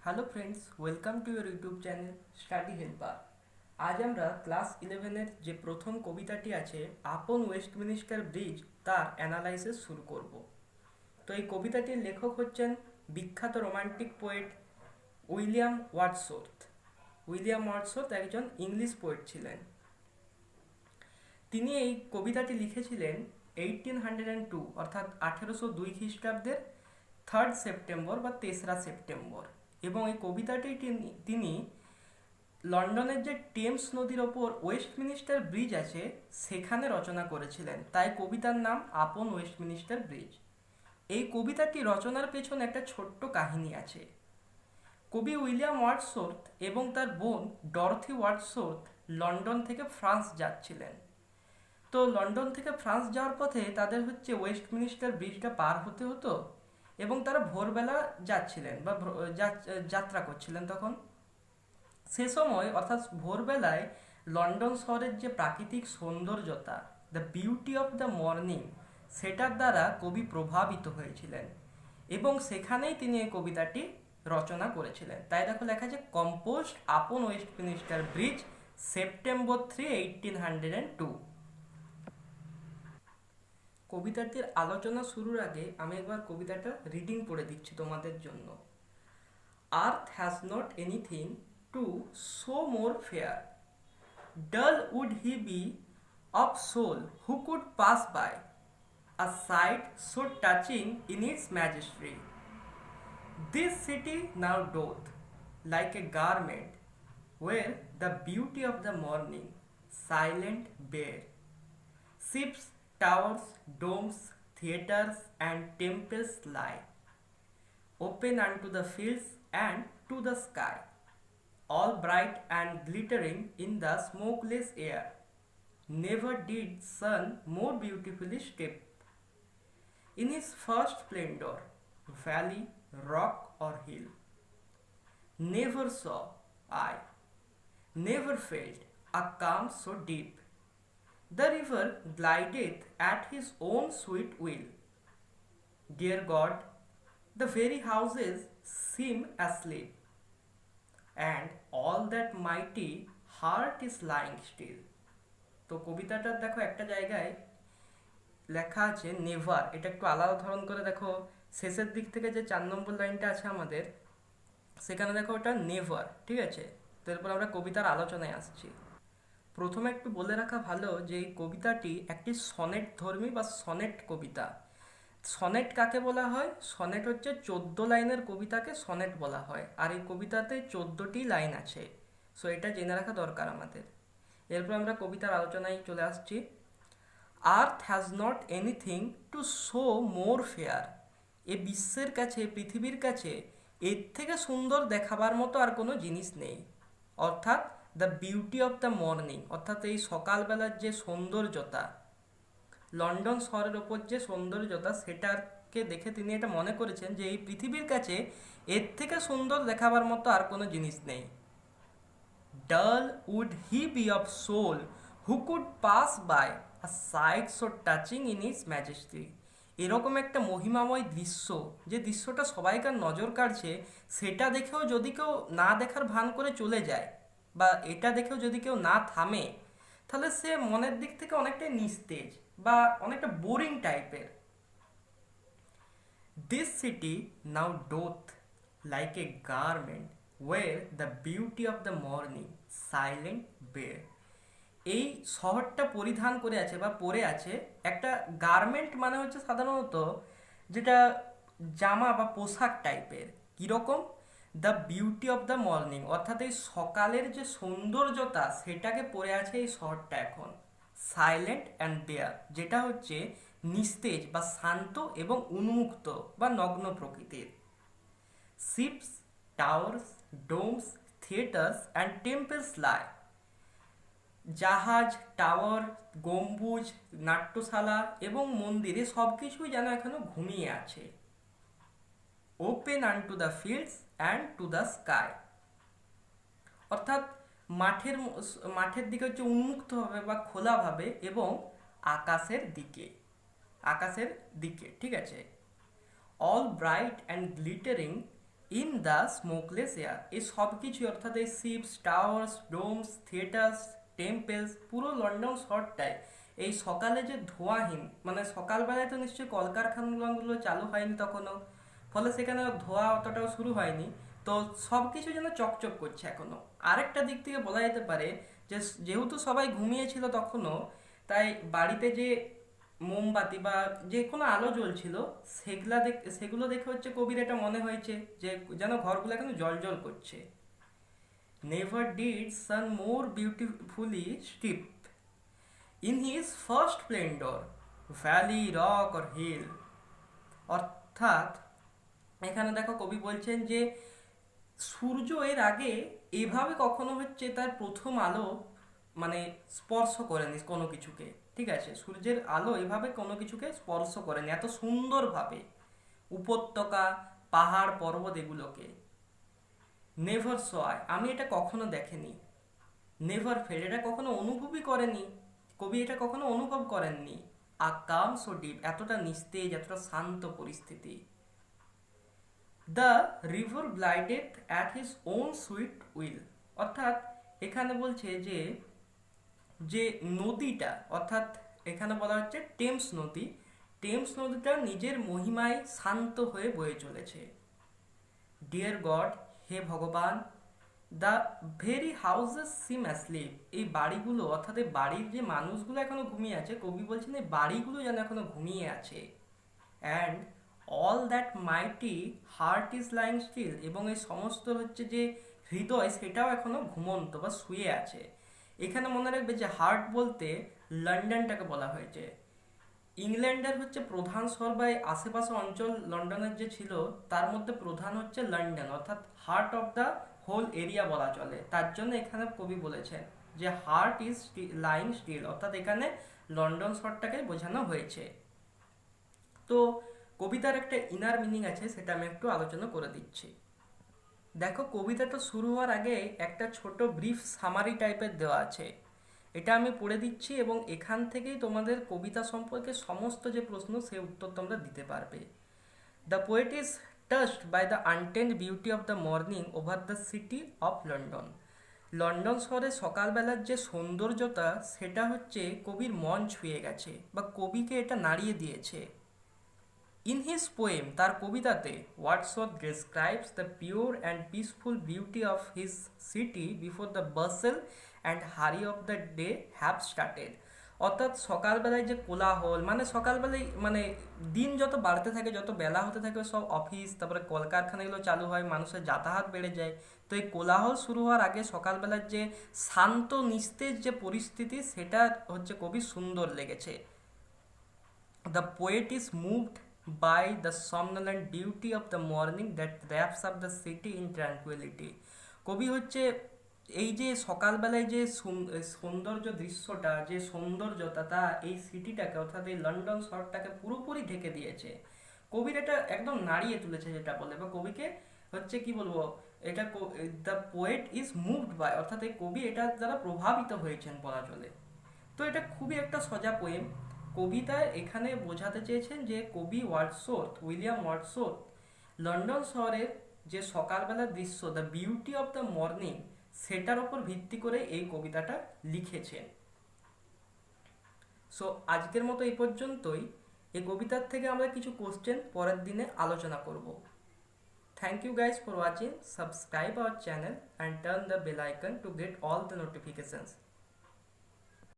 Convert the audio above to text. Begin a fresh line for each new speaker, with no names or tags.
Hello friends, welcome to your YouTube channel study helper. আজ আমরা class 11-এর যে প্রথম কবিতাটি আছে আপন ওয়েস্টমিনিস্টার ব্রিজ তার অ্যানালাইসিস শুরু করব। তো এই কবিতাটির লেখক হচ্ছেন বিখ্যাত romantic poet William Wordsworth. William Wordsworth একজন ইংলিশ পোয়েট ছিলেন। তিনি এই কবিতাটি লিখেছিলেন 1802 অর্থাৎ 1802 খ্রিস্টাব্দের 3 সেপ্টেম্বর বা 3রা সেপ্টেম্বর। এবং এই কবিতাটি তিনি লন্ডনের যে টেমস নদীর ওপর ওয়েস্টমিনিস্টার ব্রিজ আছে সেখানে রচনা করেছিলেন, তাই কবিতার নাম আপন ওয়েস্টমিনিস্টার ব্রিজ। এই কবিতাটি রচনার পেছনে একটা ছোট্ট কাহিনী আছে। কবি উইলিয়াম ওয়ার্ডসওয়ার্থ এবং তার বোন ডরথি ওয়ার্ডসওয়ার্থ লন্ডন থেকে ফ্রান্স যাচ্ছিলেন। তো লন্ডন থেকে ফ্রান্স যাওয়ার পথে তাদের ওয়েস্টমিনিস্টার ব্রিজটা পার হতে হতো এবং তারা ভোরবেলা যাচ্ছিলেন বা যাত্রা করছিলেন। তখন সে সময় অর্থাৎ ভোরবেলায় লন্ডন শহরের যে প্রাকৃতিক সৌন্দর্যতা, the beauty of the morning, সেটার দ্বারা কবি প্রভাবিত হয়েছিলেন এবং সেখানেই তিনি এই কবিতাটি রচনা করেছিলেন। তাই দেখো লেখা আছে কম্পোজড আপন ওয়েস্টমিনিস্টার ব্রিজ সেপ্টেম্বর 3, 1802। কবিতাটির আলোচনা শুরুর আগে আমি একবার কবিতাটা রিডিং পড়ে দিচ্ছি তোমাদের জন্য। আর্থ has not anything to show more fair, dull would he be of soul who could pass by, a sight so touching in its majesty. This city now doth, like a garment, wear the beauty of the morning, silent bare. Ships, towers, domes, theatres, and temples lie, open unto the fields and to the sky, all bright and glittering in the smokeless air. Never did sun more beautifully step. In his first splendor, valley, rock, or hill. Never saw I, never felt a calm so deep. The river glideth at his own sweet will. Dear God, the very houses seem asleep, and all that mighty heart is lying still. তো কবিতাটার দেখো একটা জায়গায় লেখা আছে never, এটা একটু আলাদা ধরন করে দেখো। শেষের দিক থেকে যে 4 নম্বর লাইনটা আছে আমাদের, সেখানে দেখো ওটা নেভার, ঠিক আছে। তো এরপর আমরা কবিতার আলোচনায় আসছি। প্রথমে একটু বলে রাখা ভালো যে এই কবিতাটি একটি সনেট ধর্মী বা সনেট কবিতা। সনেট কাকে বলা হয়? সনেট হচ্ছে 14 লাইনের কবিতাকে সনেট বলা হয়, আর এই কবিতাতে 14টি লাইন আছে। সো এটা জেনে রাখা দরকার আমাদের। এরপর আমরা কবিতার আলোচনায় চলে আসছি। Earth has not anything to show more fair, এ বিশ্বের কাছে, পৃথিবীর কাছে এর থেকে সুন্দর দেখাবার মতো আর কোনো জিনিস নেই। অর্থাৎ the beauty of the morning, অর্থাৎ এই সকালবেলার যে সৌন্দর্যতা, লন্ডন শহরের ওপর যে সৌন্দর্যতা, সেটাকে দেখে তিনি এটা মনে করেছেন যে এই পৃথিবীর কাছে এর থেকে সুন্দর দেখাবার মতো আর কোনো জিনিস নেই। Dull would he be of soul who could pass by, a sight so touching in its majesty. এরকম একটা মহিমাময় দৃশ্য, যে দৃশ্যটা সবাইকার নজর কাড়ছে, সেটা দেখেও যদি কেউ না দেখার ভান করে চলে যায়, বা এটা দেখেও যদি কেউ না থামে, তাহলে সে মনের দিক থেকে অনেকটাই নিস্তেজ বা অনেকটা বোরিং টাইপের। This city now doth like a garment wear the beauty of the morning silent bare. এই শহরটা পরিধান করে আছে বা পরে আছে একটা গার্মেন্ট, মানে হচ্ছে সাধারণত যেটা জামা বা পোশাক টাইপের। কীরকম? The beauty of the morning, অর্থাৎ এই সকালের যে সৌন্দর্যতা, সেটাকে পরে আছে এই শহরটা এখন। সাইলেন্ট অ্যান্ড বেয়ার, যেটা হচ্ছে নিস্তেজ বা শান্ত এবং উন্মুক্ত বা নগ্ন প্রকৃতির। Ships, towers, domes, theatres and temples lie, জাহাজ, টাওয়ার, গম্বুজ, নাট্যশালা এবং মন্দিরে সব কিছুই যেন এখনো ঘুমিয়ে আছে। Open আনটু the fields and to the sky, অর্থাৎ মাঠের দিকে হচ্ছে উন্মুক্তভাবে বা খোলাভাবে, এবং আকাশের দিকে, ঠিক আছে। All bright and glittering in the smokeless air. এই সব কিছু অর্থাৎ এই শিপস, টাওয়ার্স, ডোমস, থিয়েটার্স, টেম্পেলস, পুরো লন্ডন শহরটায় এই সকালে যে ধোঁয়াহীন, মানে সকালবেলায় তো নিশ্চয়ই কলকারখানাগুলো চালু হয়নি তখনও, ফলে সেখানে ধোঁয়া অতটাও শুরু হয়নি, তো সব কিছু যেন চকচক করছে এখনো। আরেকটা দিক থেকে বলা যেতে পারে যে যেহেতু সবাই ঘুমিয়েছিল তখনও, তাই বাড়িতে যে মোমবাতি বা যে কোনো আলো জ্বলছিল সেগুলো দেখে হচ্ছে কবির এটা মনে হয়েছে যে যেন ঘরগুলো এখন জল জল করছে। Never did sun more beautifully steep in his first splendour, valley, rock or hill. অর্থাৎ এখানে দেখো কবি বলছেন যে সূর্য এর আগে এভাবে কখনো হচ্ছে তার প্রথম আলো মানে স্পর্শ করেনি কোনো কিছুকে, ঠিক আছে, সূর্যের আলো এভাবে কোনো কিছুকে স্পর্শ করেনি এত সুন্দরভাবে, উপত্যকা, পাহাড়, পর্বত এগুলোকে। নেভার সয়, আমি এটা কখনো দেখেনি। নেভার ফেল, এটা কখনো অনুভবই করেনি, কবি এটা কখনো অনুভব করেননি। আ কাম সো ডিপ, এতটা নিস্তেজ, এতটা শান্ত পরিস্থিতি। The river glided at his own sweet will. অর্থাৎ এখানে বলছে যে যে নদীটা, অর্থাৎ এখানে বলা হচ্ছে টেমস নদী, টেমস নদীটা নিজের মহিমায় শান্ত হয়ে বয়ে চলেছে। ডিয়ার গড, হে ভগবান, the very houses SIM asleep, এই বাড়িগুলো অর্থাৎ এই বাড়ির যে মানুষগুলো এখনো ঘুমিয়ে আছে, কবি বলছেন এই বাড়িগুলো যেন এখনো ঘুমিয়ে আছে। And all that mighty heart is lying still, এবং এই সমস্ত হচ্ছে যে হৃদয় সেটাও এখনো ঘুমন্ত বা শুয়ে আছে। এখানে মনে রাখবে যে হার্ট বলতে লন্ডনটাকে বলা হয়েছে। ইংল্যান্ডের হচ্ছে প্রধান শহর বা আশেপাশে অঞ্চল লন্ডনের যে ছিল তার মধ্যে প্রধান হচ্ছে লন্ডন, অর্থাৎ heart of the whole area বলা চলে। তার জন্য এখানে কবি বলেছেন যে হার্ট ইজ লাইং স্টিল, অর্থাৎ এখানে লন্ডন শহরটাকে বোঝানো হয়েছে। তো কবিতার একটা ইনার মিনিং আছে, সেটা আমি একটু আলোচনা করে দিচ্ছি। দেখো কবিতাটা শুরু হওয়ার আগে একটা ছোট ব্রিফ সামারি টাইপের দেওয়া আছে, এটা আমি পড়ে দিচ্ছি এবং এখান থেকেই তোমাদের কবিতা সম্পর্কে সমস্ত যে প্রশ্ন সে উত্তর তোমরা দিতে পারবে। The poet is touched by the untainted beauty of the morning over the city of London. London শহরের সকালবেলার যে সৌন্দর্যতা সেটা হচ্ছে কবির মন ছুঁয়ে গেছে বা কবিকে এটা নাড়িয়ে দিয়েছে। ইন হিজ পোয়েম, তার কবিতাতে, Wordsworth describes the pure and peaceful beauty of his city before the bustle and hurry of the day have started. অর্থাৎ সকালবেলায় যে কোলাহল, মানে সকালবেলায় মানে দিন যত বাড়তে থাকে, যত বেলা হতে থাকে, সব অফিস তারপরে কলকারখানাগুলো চালু হয়, মানুষের যাতায়াত বেড়ে যায়, তো এই কোলাহল শুরু হওয়ার আগে সকালবেলার যে শান্ত নিস্তেজ যে পরিস্থিতি সেটা হচ্ছে কবি সুন্দর লেগেছে। The poet is moved by the somnolent beauty of the morning that wraps up the city in tranquility. কবি হচ্ছে এই যে সকালবেলায় যে সৌন্দর্য দৃশ্যটা, যে সৌন্দর্যতা তা এই সিটিটাকে অর্থাৎ এই লন্ডন শহরটাকে পুরোপুরি ঢেকে দিয়েছে। কবির এটা একদম নাড়িয়ে তুলেছে যেটা বলে, বা কবিকে হচ্ছে কি বলবো, এটা the poet is moved by, অর্থাৎ এই কবি এটা দ্বারা প্রভাবিত হয়েছেন বলা চলে। তো এটা খুবই একটা সোজা পোয়েম। কবিতায় এখানে বোঝাতে চেয়েছেন যে কবি ওয়ার্ডসওয়ার্থ, উইলিয়াম ওয়ার্ডসওয়ার্থ লন্ডন শহরের যে সকালবেলার দৃশ্য, the beauty of the morning, সেটার উপর ভিত্তি করে এই কবিতাটা লিখেছেন। সো আজকের মতো এই পর্যন্তই। এই কবিতার থেকে আমরা কিছু কোশ্চেন পরের দিনে আলোচনা করব। Thank you guys for watching. Subscribe our channel and turn the bell icon to get all the notifications.